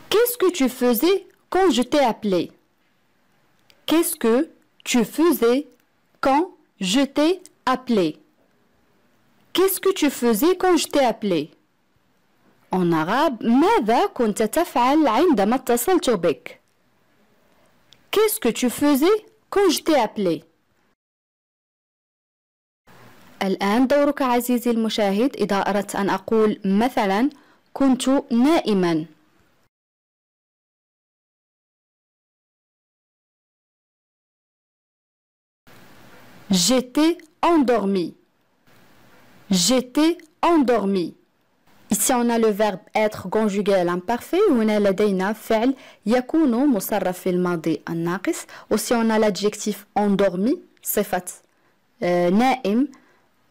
Qu'est-ce que tu faisais quand je t'ai appelé? Qu'est-ce que tu faisais quand je t'ai appelé? Qu'est-ce que tu faisais quand je t'ai appelé? En arabe, ماذا كنت تفعل عندما اتصلت بك? Qu'est-ce que tu faisais quand je t'ai appelé? الآن دورك عزيزي المشاهد إذا أردت أن أقول مثلا كنت نائما. J'étais endormi. J'étais endormi. Ici on a le verbe être conjugué à l'imparfait. هنا لدينا فعل يكون مصرف في الماضي الناقص. Aussi on a l'adjectif endormi صفة نائم.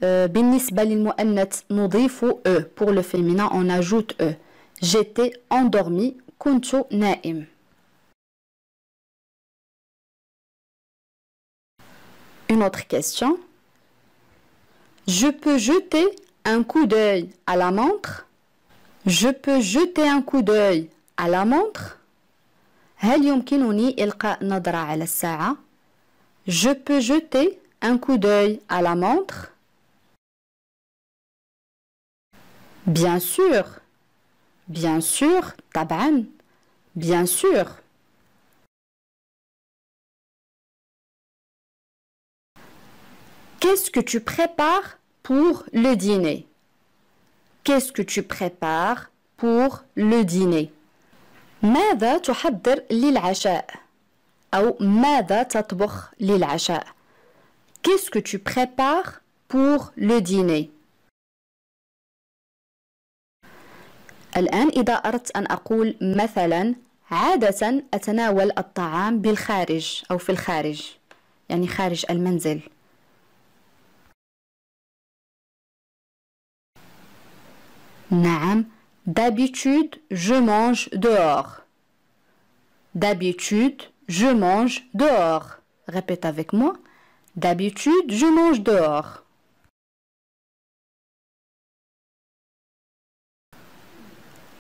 بالنسبة للمؤنث نضيف e. Pour le féminin on ajoute e. J'étais endormi. كنت نائم. Une autre question. Je peux jeter un coup d'œil à la montre? Je peux jeter un coup d'œil à la montre? هل يمكنني إلقاء نظرة على الساعة؟ Je peux jeter un coup d'œil à la montre? Bien sûr. Bien sûr. طبعا. Bien sûr. Qu'est-ce que tu prépares pour le dîner? Qu'est-ce que tu prépares pour le dîner? ماذا تحضر للعشاء؟ أو ماذا تطبخ للعشاء؟ Qu'est-ce que tu prépares pour le dîner? الآن إذا أردت أن أقول مثلا عادة أتناول الطعام بالخارج أو في الخارج، يعني خارج المنزل. نعم. D'habitude, je mange dehors. D'habitude, je mange dehors. Répète avec moi. D'habitude, je mange dehors.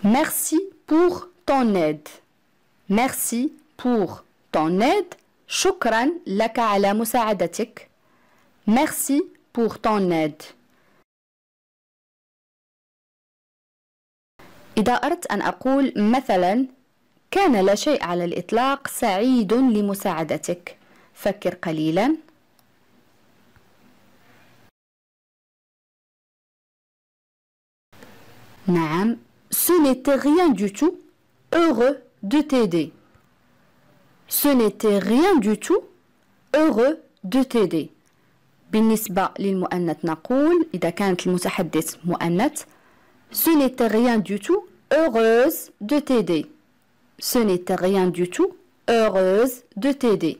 Merci pour ton aide. Merci pour ton aide. شكرا لك على مساعدتك. Merci pour ton aide. إذا أردت أن أقول مثلا كان لا شيء على الإطلاق سعيد لمساعدتك. فكر قليلا. نعم. Ce n'était rien du tout heureux de t'aider. Ce n'était rien du tout heureux de t'aider. بالنسبة للمؤنث نقول إذا كانت المتحدث مؤنث Ce n'était rien du tout heureuse de t'aider. Ce n'était rien du tout heureuse de t'aider.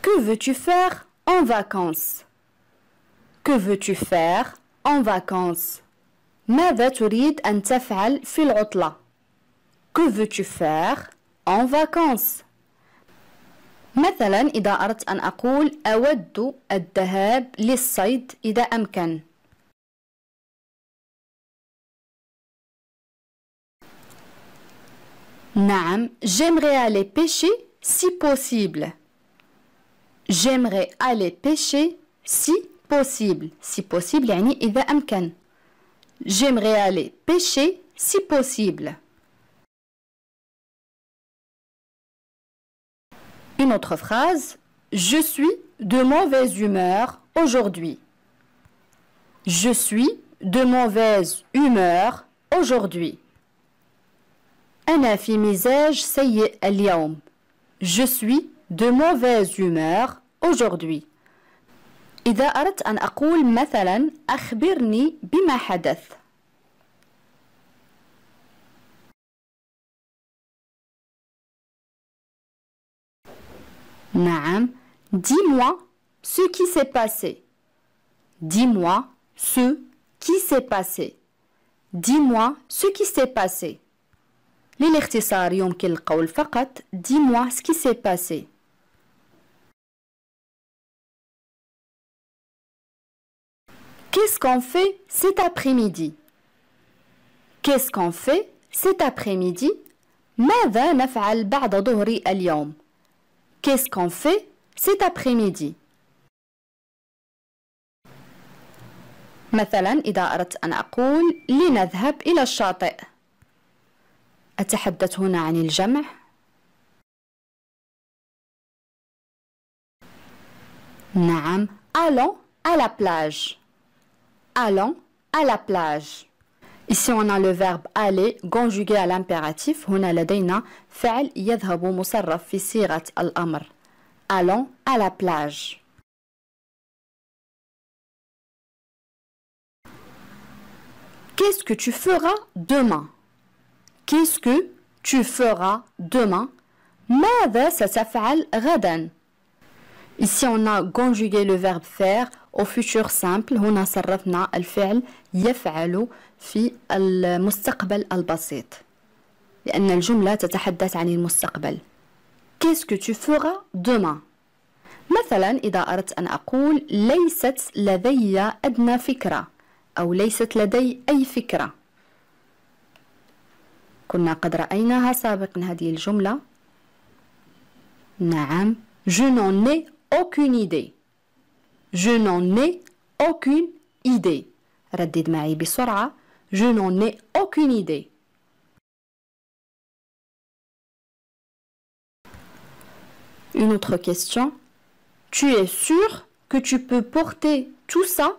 Que veux-tu faire en vacances? Que veux-tu faire en vacances? ماذا تريد أن تفعل في العطلة؟ Que veux-tu faire en vacances? مثلا إذا أردت أن أقول أود الذهاب للصيد إذا أمكن. نعم. J'aimerais aller pêcher si possible. J'aimerais aller pêcher si possible. Si possible يعني إذا أمكن. J'aimerais aller pêcher si possible. Une autre phrase. Je suis de mauvaise humeur aujourd'hui. Je suis de mauvaise humeur aujourd'hui. أنا في مزاج سيء اليوم. Je suis de mauvaise humeur aujourd'hui. إذا أردت أن أقول مثلا أخبرني بما حدث. نعم. Dis-moi ce qui s'est passé. Dis-moi ce qui s'est passé. Dis-moi ce qui s'est passé. للاختصار يمكن القول فقط Dis-moi ce qui s'est passé. Qu'est-ce qu'on fait cet après-midi? Qu'est-ce qu'on fait cet après-midi? ماذا نفعل بعد ظهر اليوم؟ Qu'est-ce qu'on fait cet après-midi? مثلا إذا أردت أن أقول لنذهب إلى الشاطئ، أتحدث هنا عن الجمع. نعم، allons à la plage. Allons à la plage. Ici on a le verbe aller conjugué à l'impératif. هنا لدينا فعل يذهب مصرف في صيغة الأمر. Allons à la plage. Qu'est-ce que tu feras demain? Qu'est-ce que tu feras demain? ماذا ستفعل غدا? Ici on a conjugué le verbe faire au futur simple. هنا صرفنا الفعل يفعل في المستقبل البسيط لأن الجملة تتحدث عن المستقبل. Qu'est-ce que tu feras demain? مثلا إذا أردت أن أقول ليست لدي أدنى فكرة أو ليست لدي أي فكرة. كنا قد رأيناها سابقا هذه الجملة. نعم. Je n'en ai aucune idée. Je n'en ai aucune idée. ردد معي بسرعة. Je n'en ai aucune idée. Une autre question. Tu es sûr que tu peux porter tout ça?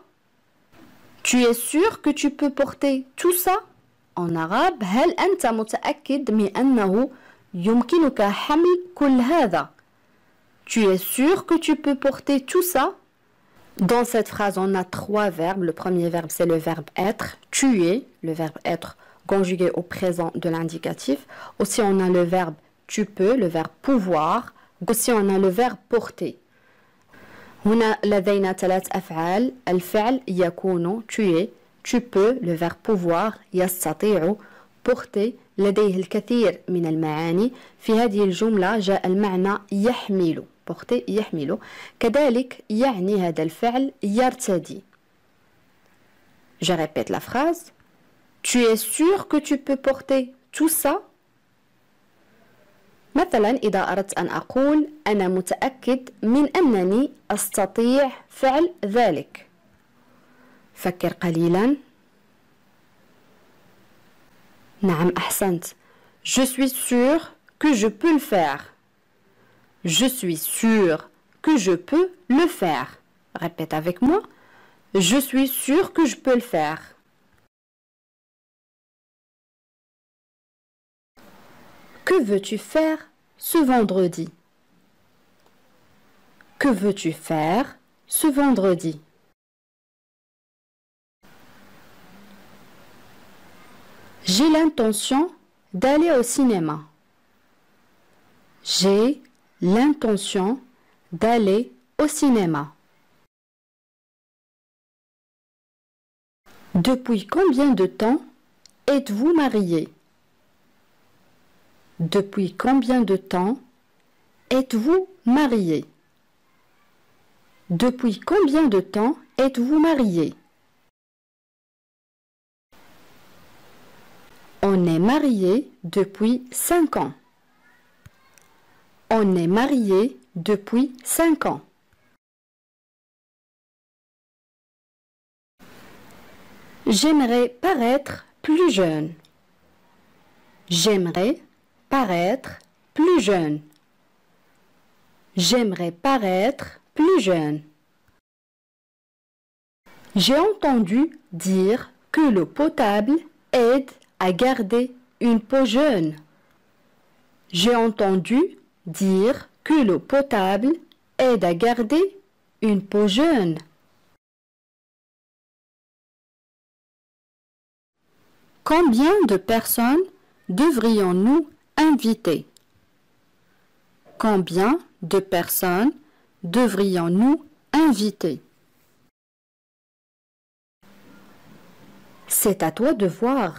Tu es sûr que tu peux porter tout ça? En arabe, هل أنت متأكد من أنه يمكنك حمل كل هذا؟ Tu es sûr que tu peux porter tout ça? Dans cette phrase, on a trois verbes. Le premier verbe, c'est le verbe être. Tu es, le verbe être conjugué au présent de l'indicatif. Aussi, on a le verbe tu peux, le verbe pouvoir. Aussi, on a le verbe porter. هنا لدينا ثلاث أفعال. الفعل يكون tu es, tu peux, le verbe pouvoir يستطيع. porter لديه الكثير من المعاني. في هذه الجملة جاء المعنى يحمل. porter يحمل. كذلك يعني هذا الفعل يرتدي. Je répète la phrase. Tu es sûr que tu peux porter tout ça? مثلا إذا أردت أن أقول أنا متأكد من أنني أستطيع فعل ذلك. فكر قليلا. نعم أحسنت. Je suis sûr que je peux le faire. Je suis sûr que je peux le faire. Répète avec moi. Je suis sûr que je peux le faire. Que veux-tu faire ce vendredi? Que veux-tu faire ce vendredi? J'ai l'intention d'aller au cinéma. J'ai l'intention d'aller au cinéma. Depuis combien de temps êtes-vous mariés? Depuis combien de temps êtes-vous mariés? Depuis combien de temps êtes-vous mariés? On est mariés depuis 5 ans. On est mariés depuis 5 ans. J'aimerais paraître plus jeune. J'aimerais paraître plus jeune. J'aimerais paraître plus jeune. J'ai entendu dire que l'eau potable aide à garder une peau jeune. J'ai entendu dire que l'eau potable aide à garder une peau jeune. Combien de personnes devrions-nous inviter? Combien de personnes devrions-nous inviter? C'est à toi de voir.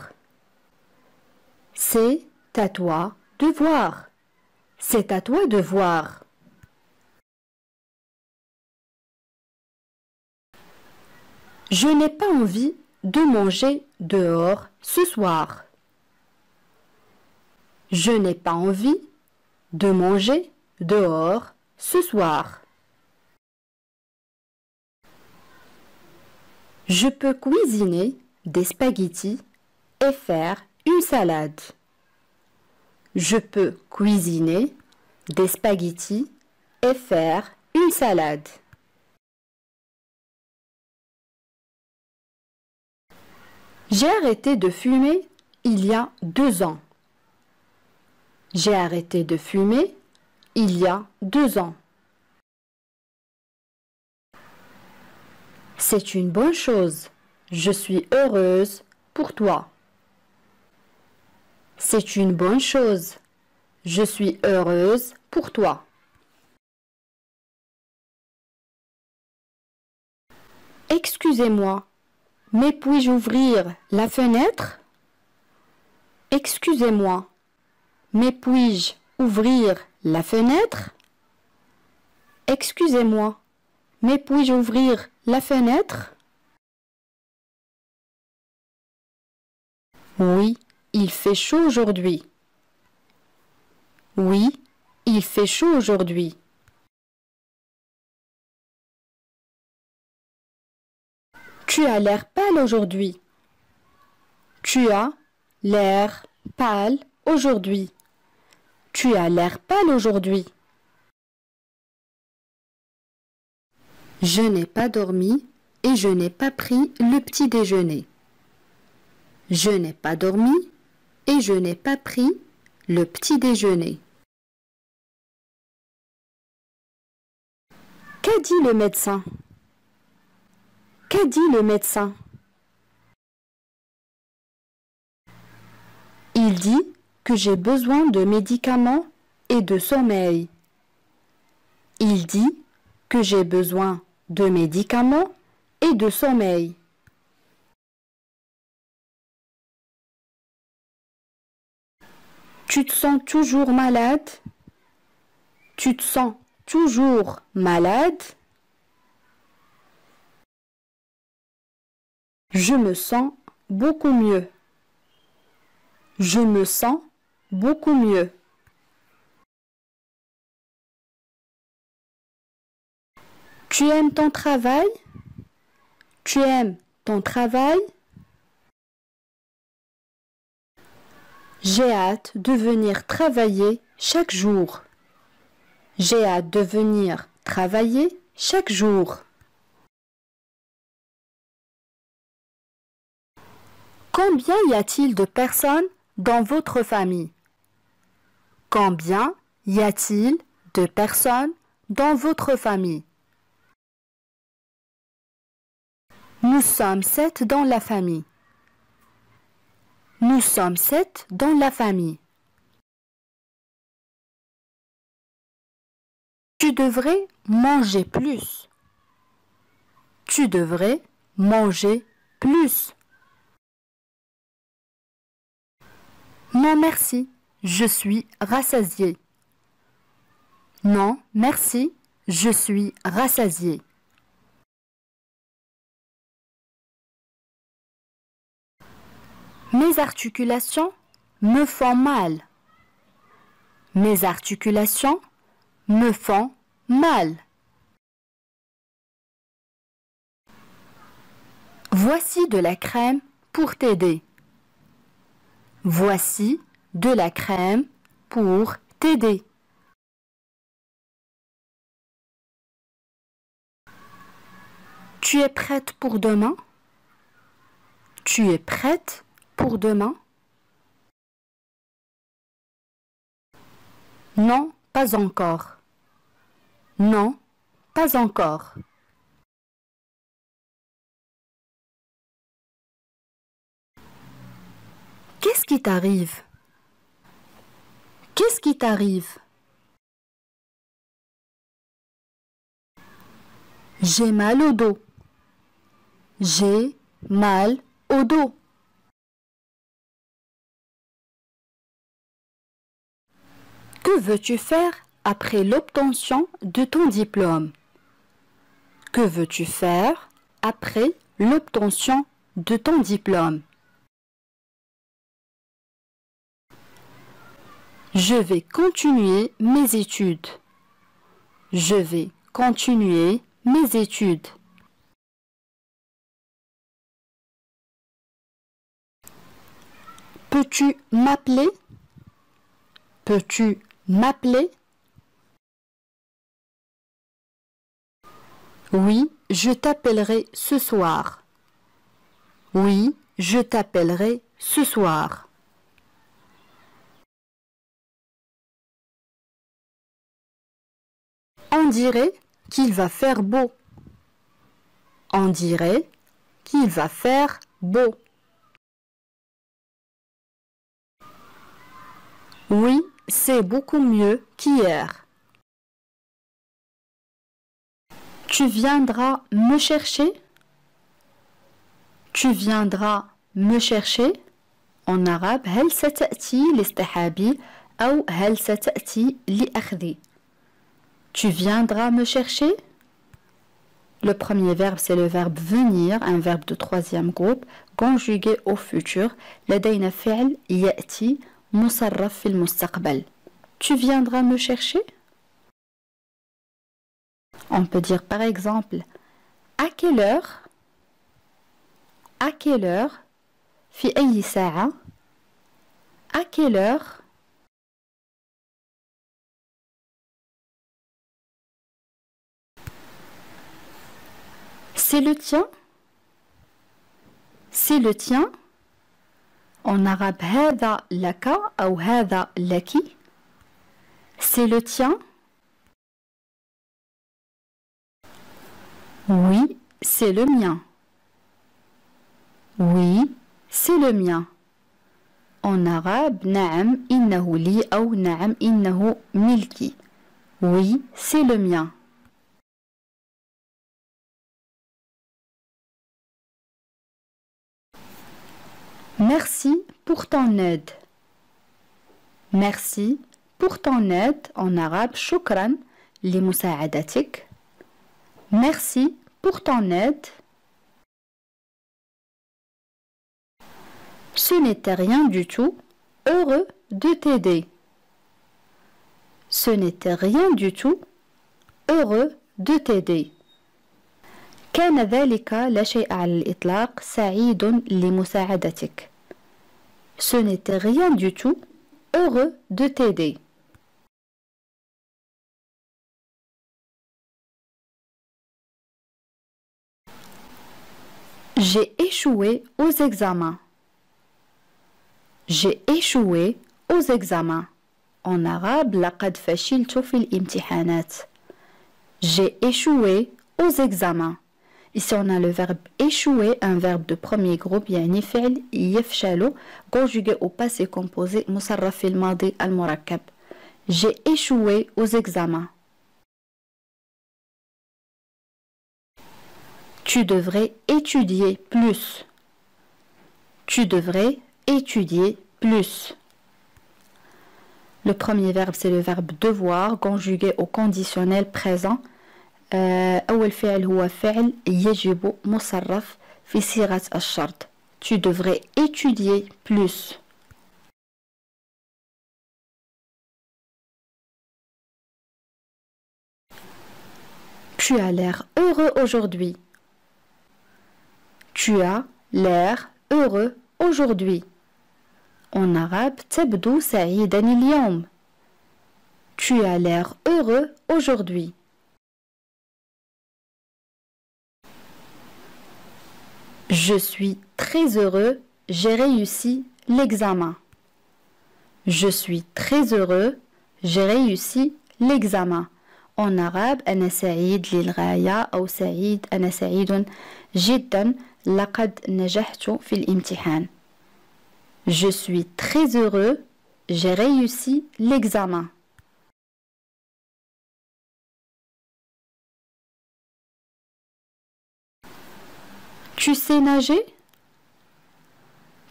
C'est à toi de voir. C'est à toi de voir. Je n'ai pas envie de manger dehors ce soir. Je n'ai pas envie de manger dehors ce soir. Je peux cuisiner des spaghettis et faire une salade. Je peux cuisiner des spaghettis et faire une salade. J'ai arrêté de fumer il y a 2 ans. J'ai arrêté de fumer il y a 2 ans. C'est une bonne chose. Je suis heureuse pour toi. C'est une bonne chose. Je suis heureuse pour toi. Excusez-moi, mais puis-je ouvrir la fenêtre? Excusez-moi, mais puis-je ouvrir la fenêtre? Excusez-moi, mais puis-je ouvrir la fenêtre? Oui, il fait chaud aujourd'hui. Oui, il fait chaud aujourd'hui. Tu as l'air pâle aujourd'hui. Tu as l'air pâle aujourd'hui. Tu as l'air pâle aujourd'hui. Je n'ai pas dormi et je n'ai pas pris le petit déjeuner. Je n'ai pas dormi et je n'ai pas pris le petit déjeuner. Qu'a dit le médecin? Qu'a dit le médecin? Il dit que j'ai besoin de médicaments et de sommeil. Il dit que j'ai besoin de médicaments et de sommeil. Tu te sens toujours malade? Tu te sens toujours malade? Je me sens beaucoup mieux. Je me sens beaucoup mieux. Tu aimes ton travail? Tu aimes ton travail? J'ai hâte de venir travailler chaque jour. J'ai hâte de venir travailler chaque jour. Combien y a-t-il de personnes dans votre famille? Combien y a-t-il de personnes dans votre famille? Nous sommes 7 dans la famille. Nous sommes 7 dans la famille. Tu devrais manger plus. Tu devrais manger plus. Non merci, je suis rassasié. Non merci, je suis rassasié. Mes articulations me font mal. Mes articulations me font mal. Voici de la crème pour t'aider. Voici de la crème pour t'aider. Tu es prête pour demain? Tu es prête pour demain? Non, pas encore. Non, pas encore. Qu'est-ce qui t'arrive? Qu'est-ce qui t'arrive? J'ai mal au dos. J'ai mal au dos. Que veux-tu faire après l'obtention de ton diplôme? Que veux-tu faire après l'obtention de ton diplôme. Je vais continuer mes études. Je vais continuer mes études. Peux-tu m'appeler? Peux-tu m'appeler? Oui, je t'appellerai ce soir. Oui, je t'appellerai ce soir. On dirait qu'il va faire beau. On dirait qu'il va faire beau. Oui, c'est beaucoup mieux qu'hier. Tu viendras me chercher? Tu viendras me chercher? En arabe, هل ستأتي لاصطحابي أو هل ستأتي لأخذي? Tu viendras me chercher? Le premier verbe, c'est le verbe venir, un verbe de troisième groupe, conjugué au futur. لدينا فعل يأتي مصرف في المستقبل. Tu viendras me chercher? On peut dire par exemple, à quelle heure? À quelle heure? في أي ساعة? À quelle heure? C'est le tien? C'est le tien? En arabe, هذا لك أو هذا لك. C'est le tien? Oui, c'est le mien. Oui, c'est le mien. En arabe, نعم إنه لي أو نعم إنه ملكي. Oui, c'est le mien. Merci pour ton aide. Merci pour ton aide. En arabe, شكرا لمساعدتك. Merci pour ton aide. Ce n'était rien du tout. Heureux de t'aider. Ce n'était rien du tout. Heureux de t'aider. كان ذلك لا شيء على الإطلاق. سعيد لمساعدتك. Ce n'était rien du tout. Heureux de t'aider. J'ai échoué aux examens. J'ai échoué aux examens. En arabe, لقد فشلت في الامتحانات. J'ai échoué aux examens. Ici, on a le verbe échouer, un verbe de premier groupe, يعني فعل يفشل, conjugué au passé composé, مصرف في الماضي المركب. J'ai échoué aux examens. Tu devrais étudier plus. Tu devrais étudier plus. Le premier verbe, c'est le verbe devoir, conjugué au conditionnel présent. أول فعل هو فعل يجب مصرف في صيغة الشرط. Tu devrais étudier plus. Tu as l'air heureux aujourd'hui. Tu as l'air heureux aujourd'hui. En arabe, تبدو سعيدا اليوم. Tu as l'air heureux aujourd'hui. Je suis très heureux, j'ai réussi l'examen. Je suis très heureux, j'ai réussi l'examen. En arabe, أنا سعيد للغاية أو سعيد أنا سعيد جدا لقد نجحت في الامتحان. Je suis très heureux, j'ai réussi l'examen. Tu sais nager?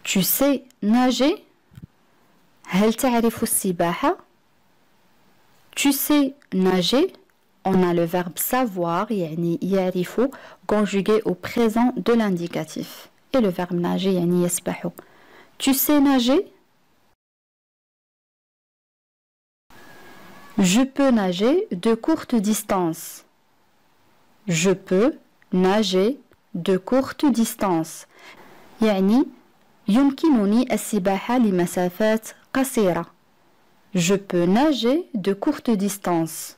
Tu sais nager? هل تعرف السباحة? Tu sais nager? on a le verbe savoir, يعني يعرف, conjugué au présent de l'indicatif. Et le verbe nager, يعني يسبح. Tu sais nager? Je peux nager de courte distance. Je peux nager de courte distance. يعني يمكنني السباحة لمسافات قصيرة. Je peux nager de courte distance.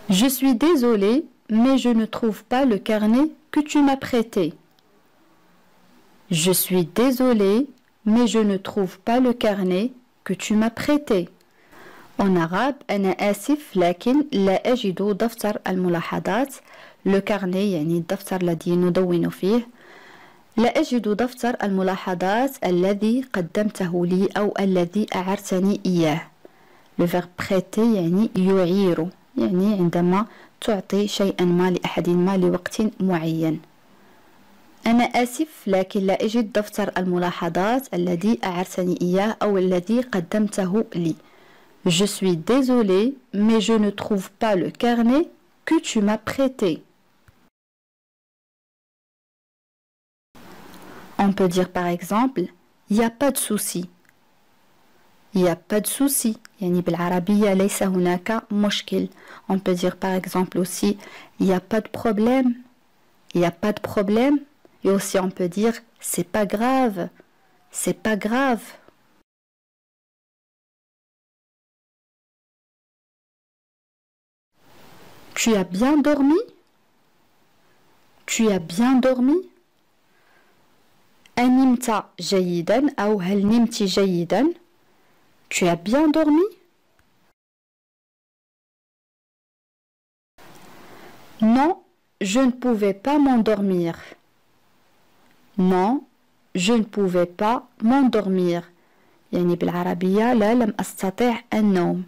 Je suis désolée, mais je ne trouve pas le carnet que tu m'as prêté. Je suis désolée, mais je ne trouve pas le carnet que tu m'as prêté. En arabe, أنا آسف لكن لا أجد دفتر الملاحظات. Le carnet يعني الدفتر الذي ندون فيه. لا أجد دفتر الملاحظات الذي قدمته لي أو الذي أعرتني إياه. Le verbe prêter يعني يعير، يعني عندما تعطي شيئا ما لأحد ما لوقت معين. أنا آسف لكن لا أجد دفتر الملاحظات الذي أعرتني إياه أو الذي قدمته لي. Je suis désolée, mais je ne trouve pas le carnet que tu m'as prêté. On peut dire par exemple, il n'y a pas de souci. Il n'y a pas de souci. يعني بالعربية ليس هناك مشكل. On peut dire par exemple aussi, il n'y a pas de problème. Il n'y a pas de problème. Et aussi on peut dire, c'est pas grave. C'est pas grave. Tu as bien dormi? Tu as bien dormi? أنمت جيدا أو هل نمت جيدا؟ Tu as bien dormi? Non, je ne pouvais pas m'endormir. Non, je ne pouvais pas m'endormir. يعني بالعربية لا لم أستطع النوم.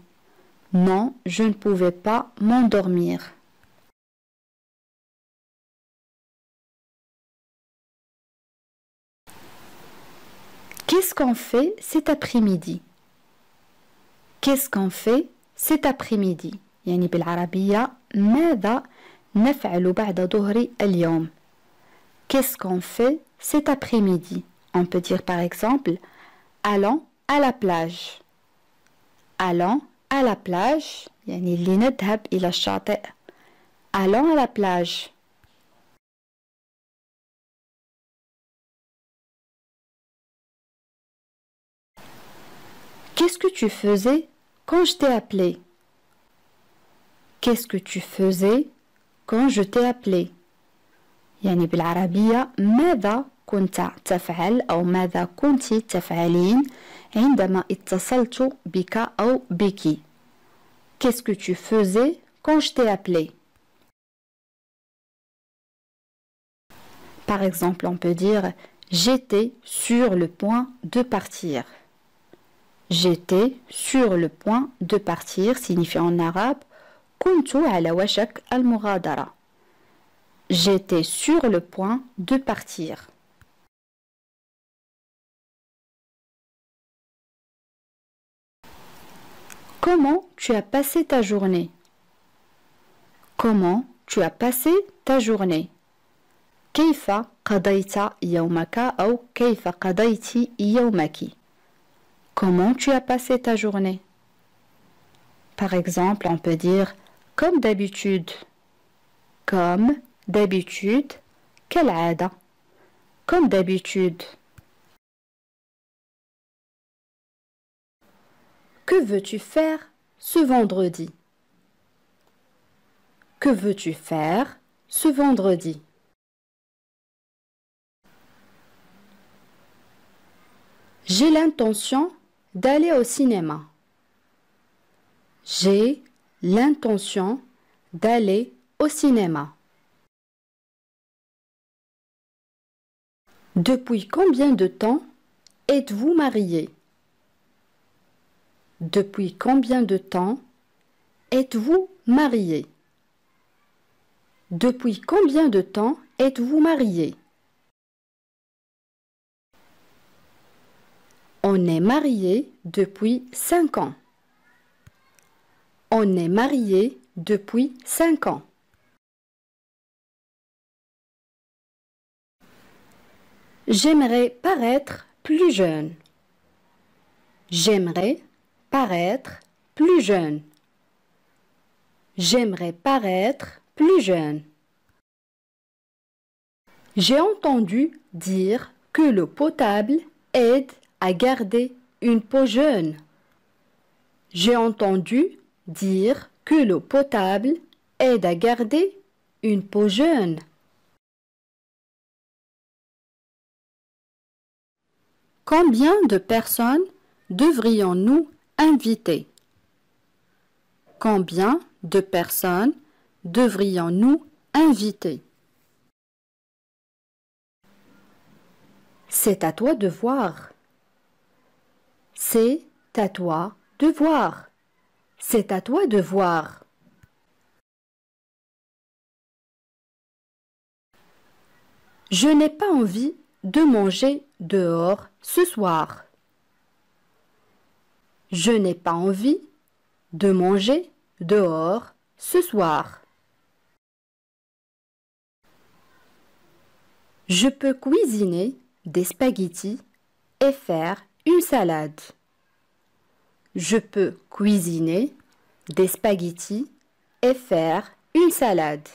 Non, je ne pouvais pas m'endormir. Qu'est-ce qu'on fait cet après-midi? Qu'est-ce qu'on fait cet après-midi? يعني بالعربية ماذا نفعل بعد ظهر اليوم? Qu'est-ce qu'on fait cet après-midi? On peut dire par exemple, allons à la plage. Allons à la plage. يعني لنذهب إلى الشاطئ. Allons à la plage. Qu'est-ce que tu faisais quand je t'ai appelé? Qu'est-ce que tu faisais quand je t'ai appelé? يعني بالعربية ماذا كنت تفعل أو ماذا كنت تفعلين عندما اتصلت بك أو بك. Qu'est-ce que tu faisais quand je t'ai appelé? Par exemple, on peut dire j'étais sur le point de partir. J'étais sur le point de partir signifie en arabe كنت على وشك المغادرة. J'étais sur le point de partir. Comment tu as passé ta journée? Comment tu as passé ta journée? كيف قضيت يومك أو كيف قضيت يومك? Comment tu as passé ta journée? Par exemple, on peut dire comme d'habitude. Comme d'habitude. كالعادة. Comme d'habitude. Que veux-tu faire ce vendredi? Que veux-tu faire ce vendredi? J'ai l'intention d'aller au cinéma. J'ai l'intention d'aller au cinéma. Depuis combien de temps êtes-vous mariés? Depuis combien de temps êtes-vous mariés? Depuis combien de temps êtes-vous mariés? On est marié depuis 5 ans. On est marié depuis 5 ans. J'aimerais paraître plus jeune. J'aimerais paraître plus jeune. J'aimerais paraître plus jeune. J'ai entendu dire que l'eau potable aide à garder une peau jeune. J'ai entendu dire que l'eau potable aide à garder une peau jeune. Combien de personnes devrions-nous inviter? Combien de personnes devrions-nous inviter? C'est à toi de voir. C'est à toi de voir. C'est à toi de voir. Je n'ai pas envie de manger dehors ce soir. Je n'ai pas envie de manger dehors ce soir. Je peux cuisiner des spaghettis et faire une salade. Je peux cuisiner des spaghettis et faire une salade.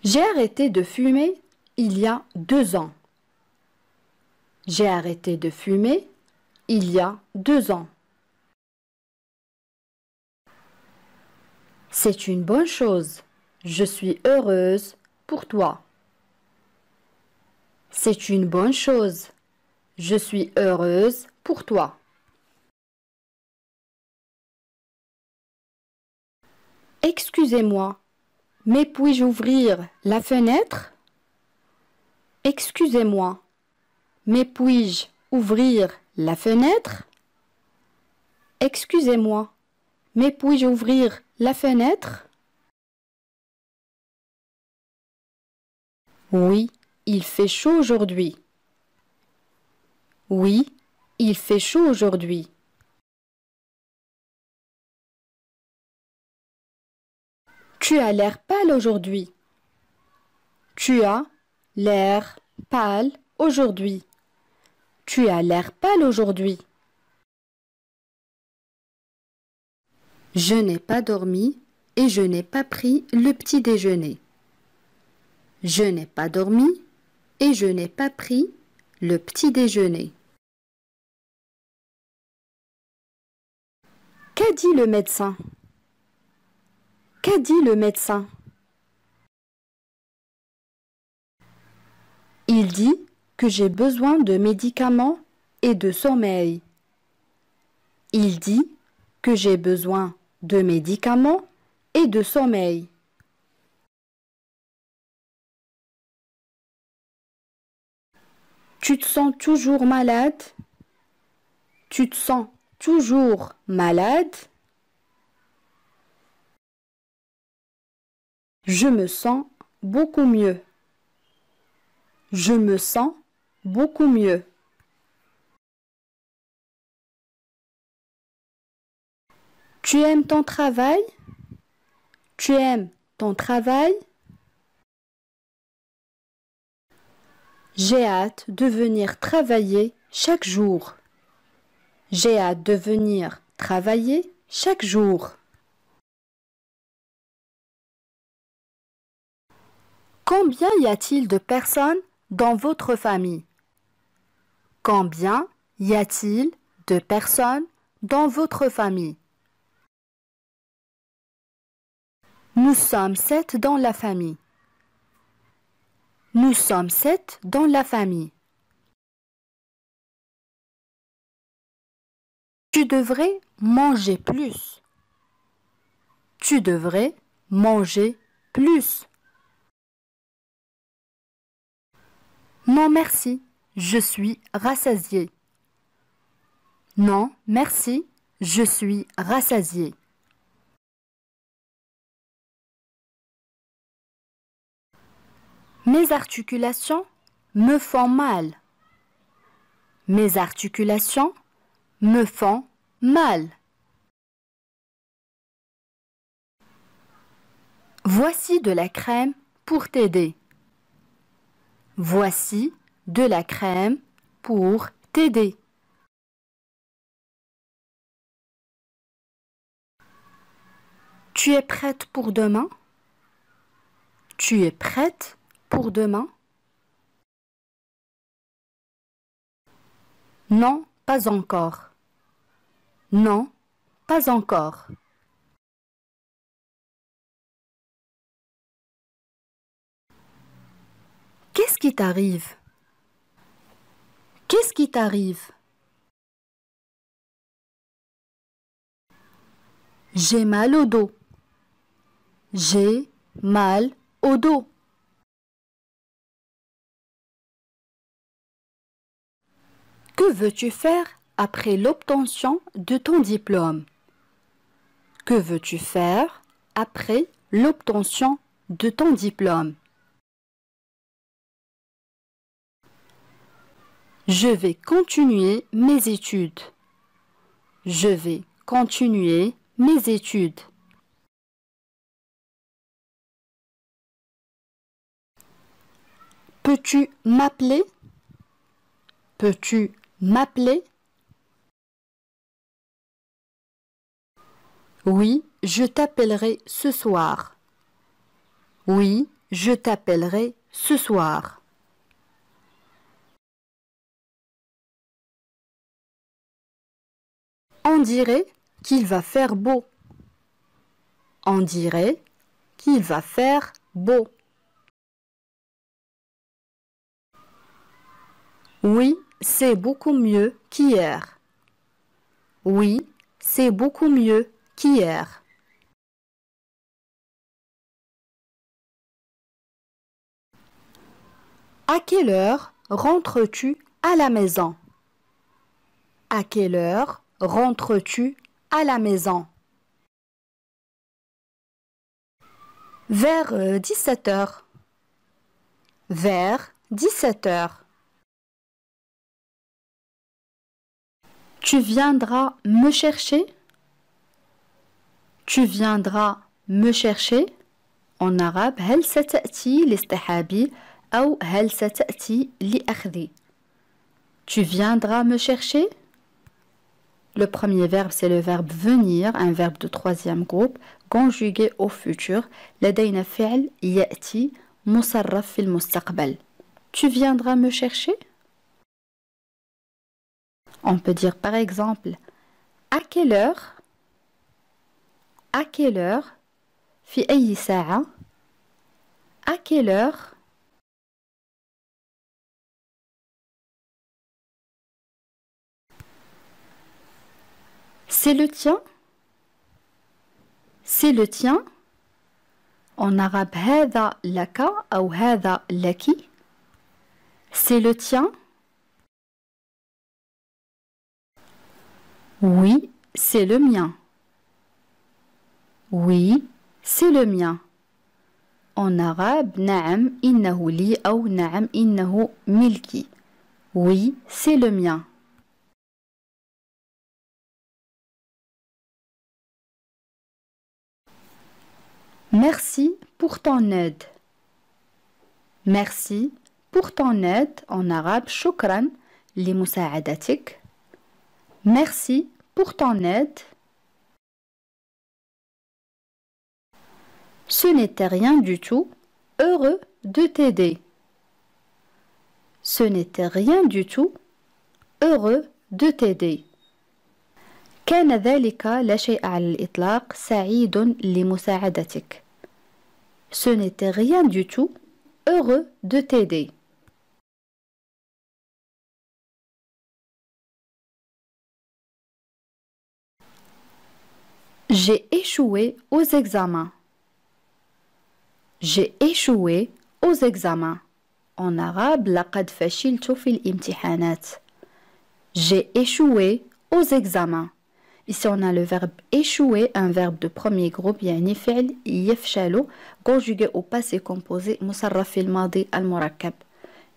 J'ai arrêté de fumer il y a 2 ans. J'ai arrêté de fumer il y a 2 ans. C'est une bonne chose. Je suis heureuse pour toi. C'est une bonne chose. Je suis heureuse pour toi. Excusez-moi, mais puis-je ouvrir la fenêtre? Excusez-moi, mais puis-je ouvrir la fenêtre? Excusez-moi, mais puis-je ouvrir la fenêtre? Oui, il fait chaud aujourd'hui. Oui, il fait chaud aujourd'hui. Tu as l'air pâle aujourd'hui. Tu as l'air pâle aujourd'hui. Tu as l'air pâle aujourd'hui. Je n'ai pas dormi et je n'ai pas pris le petit déjeuner. Je n'ai pas dormi et je n'ai pas pris le petit déjeuner. Qu'a dit le médecin? Qu'a dit le médecin? Il dit que j'ai besoin de médicaments et de sommeil. Il dit que j'ai besoin de médicaments et de sommeil. Tu te sens toujours malade? Tu te sens toujours malade? Je me sens beaucoup mieux. Je me sens beaucoup mieux. Tu aimes ton travail? Tu aimes ton travail? J'ai hâte de venir travailler chaque jour. J'ai hâte de venir travailler chaque jour. Combien y a-t-il de personnes dans votre famille? Combien y a-t-il de personnes dans votre famille? Nous sommes 7 dans la famille. Nous sommes 7 dans la famille. Tu devrais manger plus. Tu devrais manger plus. Non merci, je suis rassasié. Non merci, je suis rassasié. Mes articulations me font mal. Mes articulations me font mal. Voici de la crème pour t'aider. Voici de la crème pour t'aider. Tu es prête pour demain? Tu es prête pour demain? Non, pas encore. Non, pas encore. Qu'est-ce qui t'arrive? Qu'est-ce qui t'arrive? J'ai mal au dos. J'ai mal au dos. Que veux-tu faire après l'obtention de ton diplôme? Que veux-tu faire après l'obtention de ton diplôme? Je vais continuer mes études. Je vais continuer mes études. Peux-tu m'appeler? Peux-tu m'appeler? Oui, je t'appellerai ce soir. Oui, je t'appellerai ce soir. On dirait qu'il va faire beau. On dirait qu'il va faire beau. Oui, c'est beaucoup mieux qu'hier. Oui, c'est beaucoup mieux qu'hier. À quelle heure rentres-tu à la maison? À quelle heure rentres-tu à la maison? Vers 17 heures. Vers 17 heures. Tu viendras me chercher? Tu viendras me chercher? En arabe, هل ستأتي لاصطحابي أو هل ستأتي لأخذي? Tu viendras me chercher? Le premier verbe, c'est le verbe venir, un verbe de troisième groupe, conjugué au futur. لدينا فعل يأتي مصرف في المستقبل. Tu viendras me chercher? On peut dire par exemple, à quelle heure? À quelle heure? في أي ساعة? À quelle heure? C'est le tien? C'est le tien? En arabe, هذا لك أو هذا لك. C'est le tien? Oui, c'est le mien. Oui, c'est le mien. En arabe, نعم إنه لي أو نعم إنه ملكي. Oui, c'est le mien. Merci pour ton aide. Merci pour ton aide. En arabe, شكرا لمساعدتك. Merci pour ton aide. Ce n'était rien du tout. Heureux de t'aider. Ce n'était rien du tout. Heureux de t'aider. كان ذلك لا شيء على الإطلاق. سعيد لمساعدتك. Ce n'était rien du tout. Heureux de t'aider. J'ai échoué aux examens. J'ai échoué aux examens. En arabe, لقد فشلت في الامتحانات. J'ai échoué aux examens. Ici, on a le verbe échouer, un verbe de premier groupe, يعني فعل يفشل, conjugué au passé composé, مصرف في الماضي المركب.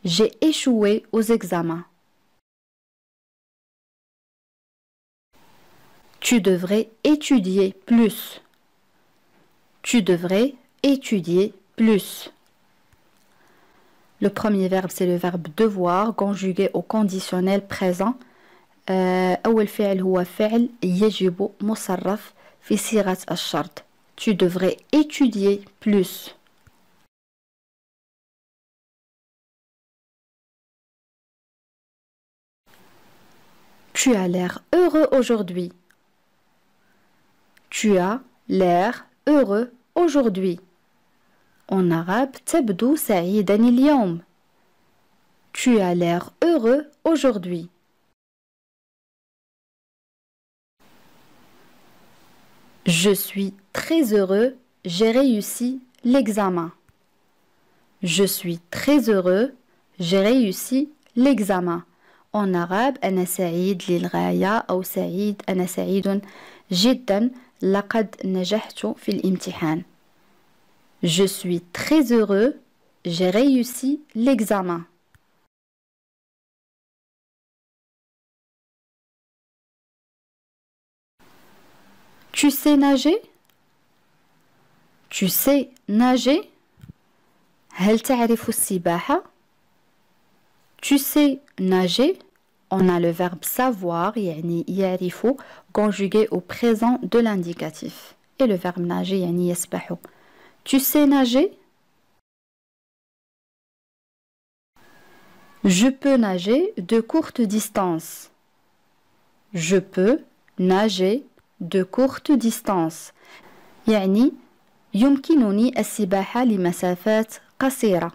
J'ai échoué aux examens. Tu devrais étudier plus. Tu devrais étudier plus. Le premier verbe, c'est le verbe devoir, conjugué au conditionnel présent. أول فعل هو فعل يجب مصرف في صيغة الشرط. Tu devrais étudier plus. Tu as l'air heureux aujourd'hui. Tu as l'air heureux aujourd'hui. En arabe, تبدو سعيدا اليوم. Tu as l'air heureux aujourd'hui. Je suis très heureux, j'ai réussi l'examen. Je suis très heureux, j'ai réussi l'examen. En arabe, أنا سعيد للغاية أو سعيد أنا سعيد جدا لقد نجحت في الامتحان. Je suis très heureux, j'ai réussi l'examen. Tu sais nager? Tu sais nager? هل تعرف السباحة؟ Tu sais nager? On a le verbe savoir, يعني يعرف, conjugué au présent de l'indicatif. Et le verbe nager, يعني يسبح. Tu sais nager? Je peux nager de courte distance. Je peux nager de courte distance. يعني يمكنني السباحة لمسافات قصيرة.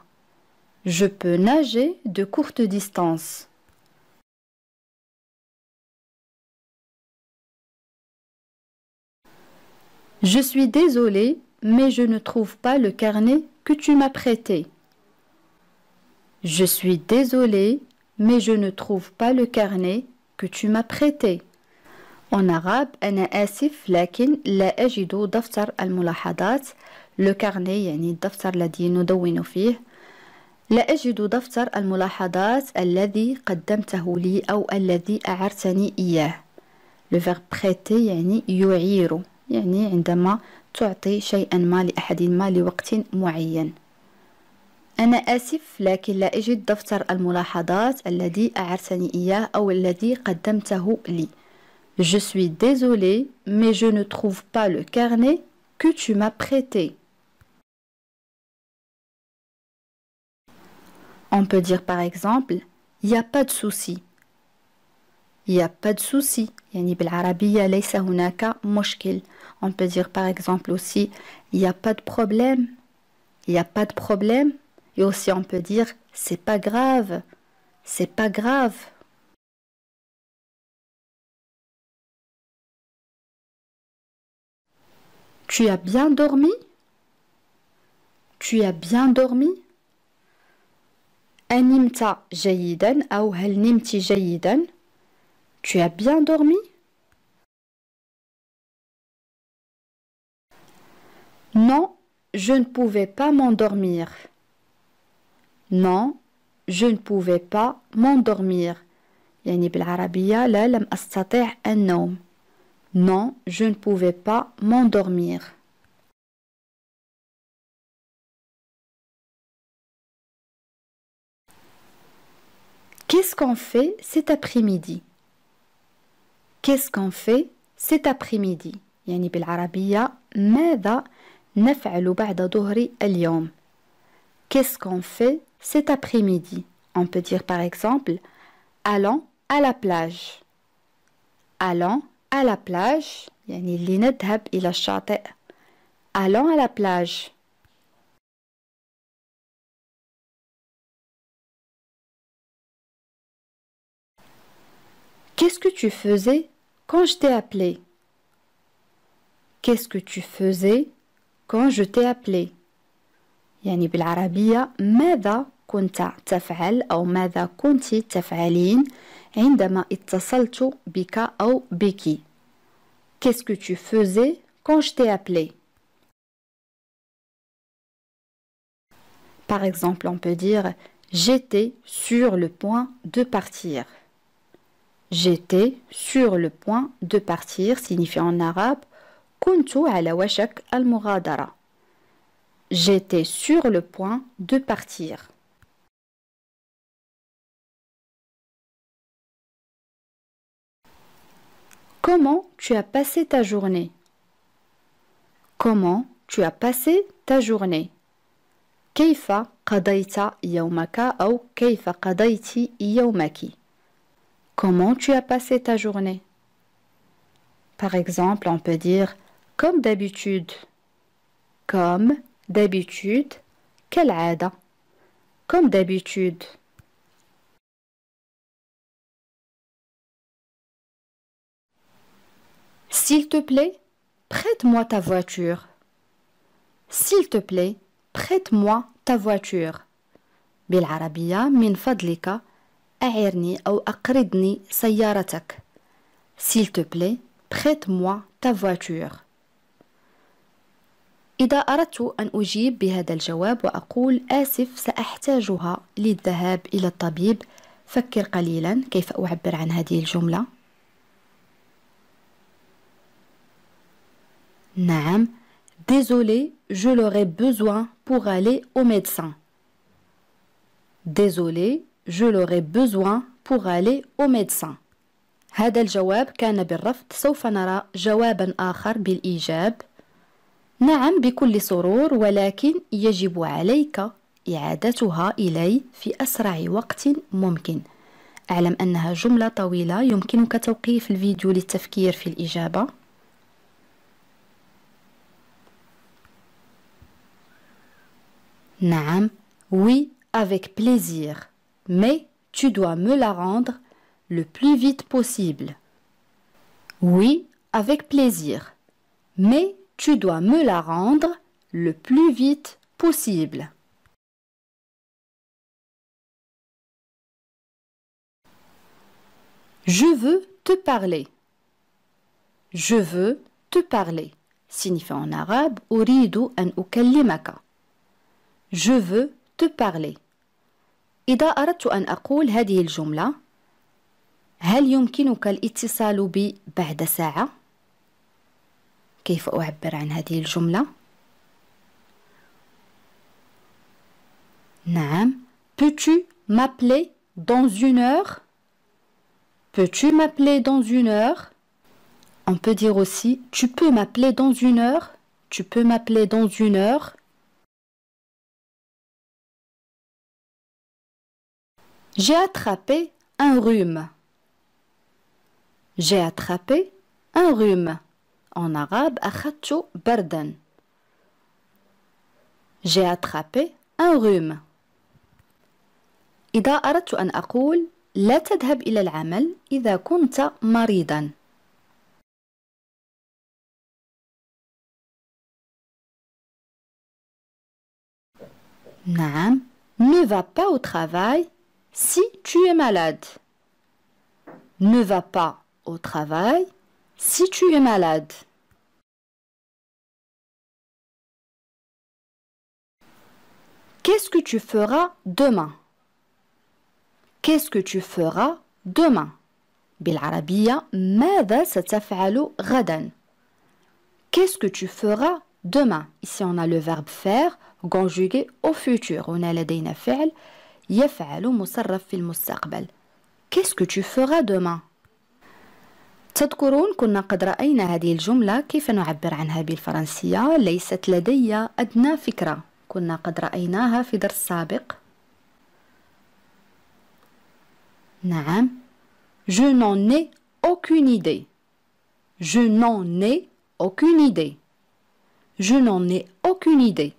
Je peux nager de courte distance. Je suis désolée, mais je ne trouve pas le carnet que tu m'as prêté. Je suis désolée, mais je ne trouve pas le carnet que tu m'as prêté. En arabe, أنا آسف لكن لا أجد دفتر الملاحظات. Le carnet يعني الدفتر الذي ندون فيه. لا أجد دفتر الملاحظات الذي قدمته لي أو الذي أعرتني إياه. Le verbe prêter يعني يعير، يعني عندما تعطي شيئا ما لأحد ما لوقت معين. أنا آسف لكن لا أجد دفتر الملاحظات الذي أعرتني إياه أو الذي قدمته لي. Je suis désolée, mais je ne trouve pas le carnet que tu m'as prêté. On peut dire par exemple, il n'y a pas de souci. Il n'y a pas de souci. يعني بالعربية ليس هناك مشكل. On peut dire par exemple aussi, il n'y a pas de problème. Il n'y a pas de problème. Et aussi on peut dire, c'est pas grave. C'est pas grave. Tu as bien dormi? Tu as bien dormi? أنمت جيدا أو هل نمت جيدا؟ Tu as bien dormi? Non, je ne pouvais pas m'endormir. Non, je ne pouvais pas m'endormir. يعني بالعربية لا لم أستطع النوم. Non, je ne pouvais pas m'endormir. Qu'est-ce qu'on fait cet après-midi? Qu'est-ce qu'on fait cet après-midi? يعني بالعربية ماذا نفعل بعد ظهر اليوم? Qu'est-ce qu'on fait cet après-midi? On peut dire par exemple, allons à la plage. Allons à la plage. يعني لنذهب إلى الشاطئ. Allons à la plage. Qu'est-ce que tu faisais quand je t'ai appelé? Qu'est-ce que tu faisais quand je t'ai appelé? يعني بالعربية ماذا كنت تفعل أو ماذا كنت تفعلين عندما اتصلت بك أو بك. Qu'est-ce que tu faisais quand je t'ai appelé? Par exemple, on peut dire j'étais sur le point de partir. J'étais sur le point de partir signifie en arabe كنت على وشك المغادرة. J'étais sur le point de partir. Comment tu as passé ta journée? Comment tu as passé ta journée? كيف قضيت يومك أو كيف قضيت يومك? Comment tu as passé ta journée? Par exemple, on peut dire comme d'habitude. Comme d'habitude. كالعادة. Comme d'habitude. S'il te plaît, prête-moi ta voiture. S'il te plaît, prête-moi ta voiture. بالعربية من فضلك أعرني أو أقرضني سيارتك. S'il te plaît, prête-moi ta voiture. إذا أردت أن أجيب بهذا الجواب وأقول آسف سأحتاجها للذهاب إلى الطبيب، فكر قليلا كيف أعبر عن هذه الجملة. نعم. Désolé, je l'aurai besoin pour aller au médecin. Désolé, je l'aurai besoin pour aller au médecin. هذا الجواب كان بالرفض. سوف نرى جوابا آخر بالإيجاب. نعم بكل سرور، ولكن يجب عليك إعادتها إلي في أسرع وقت ممكن. أعلم أنها جملة طويلة، يمكنك توقيف الفيديو للتفكير في الإجابة. نعم. Oui, avec plaisir. Mais tu dois me la rendre le plus vite possible. Oui, avec plaisir. Mais tu dois me la rendre le plus vite possible. Je veux te parler. Je veux te parler. Signifie en arabe أريد أن أكلمك. Je veux te parler. إذا أردت أن أقول هذه الجملة، هل يمكنك الاتصال بي بعد ساعة؟ كيف أعبر عن هذه الجملة؟ نعم. Peux-tu m'appeler dans une heure? Peux-tu m'appeler dans une heure? On peut dire aussi tu peux m'appeler dans une heure? Tu peux m'appeler dans une heure? J'ai attrapé un rhume. J'ai attrapé un rhume. En arabe, أخذت بردا. J'ai attrapé un rhume. إذا أردت أن أقول لا تذهب إلى العمل إذا كنت مريضا. نعم. Ne va pas au travail si tu es malade. Ne va pas au travail si tu es malade. Qu'est-ce que tu feras demain? Qu'est-ce que tu feras demain? بالعربية ماذا ستفعل غدا؟ Qu'est-ce que tu feras demain? Ici on a le verbe faire conjugué au futur. هنا لدينا فعل يفعل مصرف في المستقبل. Qu'est-ce que tu feras demain? تذكرون كنا قد رأينا هذه الجملة كيف نعبر عنها بالفرنسية؟ ليست لدي أدنى فكرة. كنا قد رأيناها في درس سابق. نعم. Je n'en ai aucune idée. Je n'en ai aucune idée. Je n'en ai aucune idée.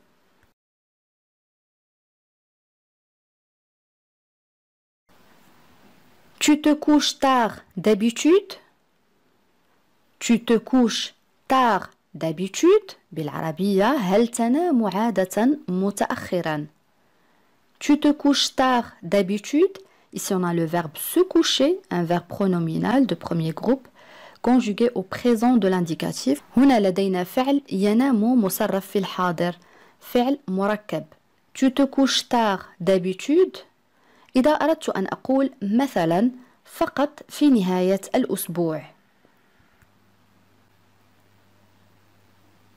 Tu te couches tard d'habitude? Tu te couches tard d'habitude. بالعربية هل تنام عادة متأخرا؟ Tu te couches tard d'habitude. Ici on a le verbe se coucher, un verbe pronominal de premier groupe, conjugué au présent de l'indicatif. هنا لدينا فعل ينام مصرف في الحاضر، فعل مركب. Tu te couches tard d'habitude. إذا أردت أن أقول مثلا فقط في نهاية الأسبوع.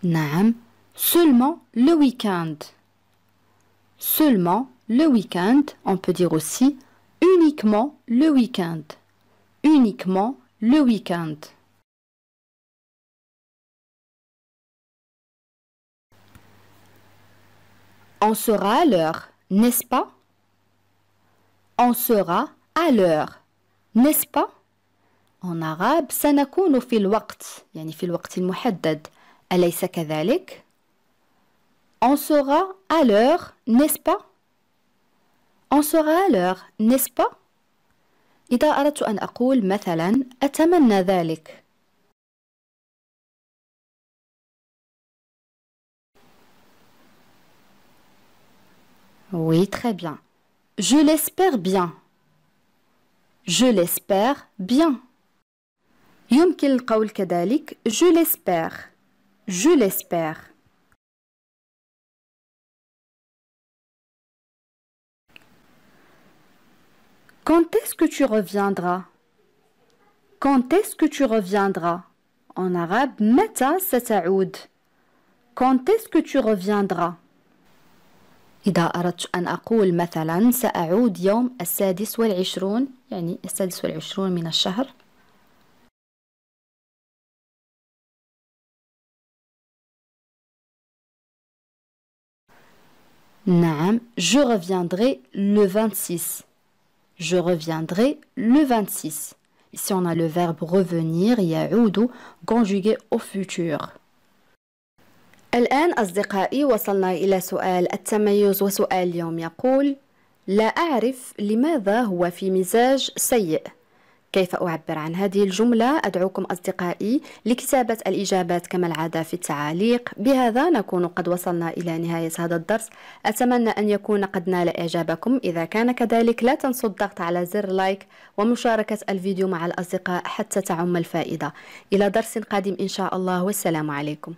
نعم seulement le week-end. Seulement le week-end. On peut dire aussi uniquement le week-end. Uniquement le week-end. On sera à l'heure, n'est-ce pas? On sera à l'heure, n'est-ce pas? En arabe سنكون في الوقت، يعني في الوقت المحدد، أليس كذلك؟ On sera à l'heure, n'est-ce pas? On sera à l'heure, n'est-ce pas? إذا أردت أن أقول مثلا أتمنى ذلك. Oui, très bien. Je l'espère bien. Je l'espère bien. يمكن القول كذلك je l'espère. Je l'espère. Quand est-ce que tu reviendras? Quand est-ce que tu reviendras? En arabe متى ستعود? Quand est-ce que tu reviendras? إذا أردت أن أقول مثلا سأعود يوم 26 يعني 26 من الشهر. نعم je reviendrai le 26. Je reviendrai le 26. Ici on a le verbe revenir يعود conjugué au futur. الآن أصدقائي وصلنا إلى سؤال التميز، وسؤال اليوم يقول: لا أعرف لماذا هو في مزاج سيء. كيف أعبر عن هذه الجملة؟ أدعوكم أصدقائي لكتابة الإجابات كما العادة في التعاليق. بهذا نكون قد وصلنا إلى نهاية هذا الدرس. أتمنى أن يكون قد نال إعجابكم. إذا كان كذلك لا تنسوا الضغط على زر لايك ومشاركة الفيديو مع الأصدقاء حتى تعم الفائدة. إلى درس قادم إن شاء الله، والسلام عليكم.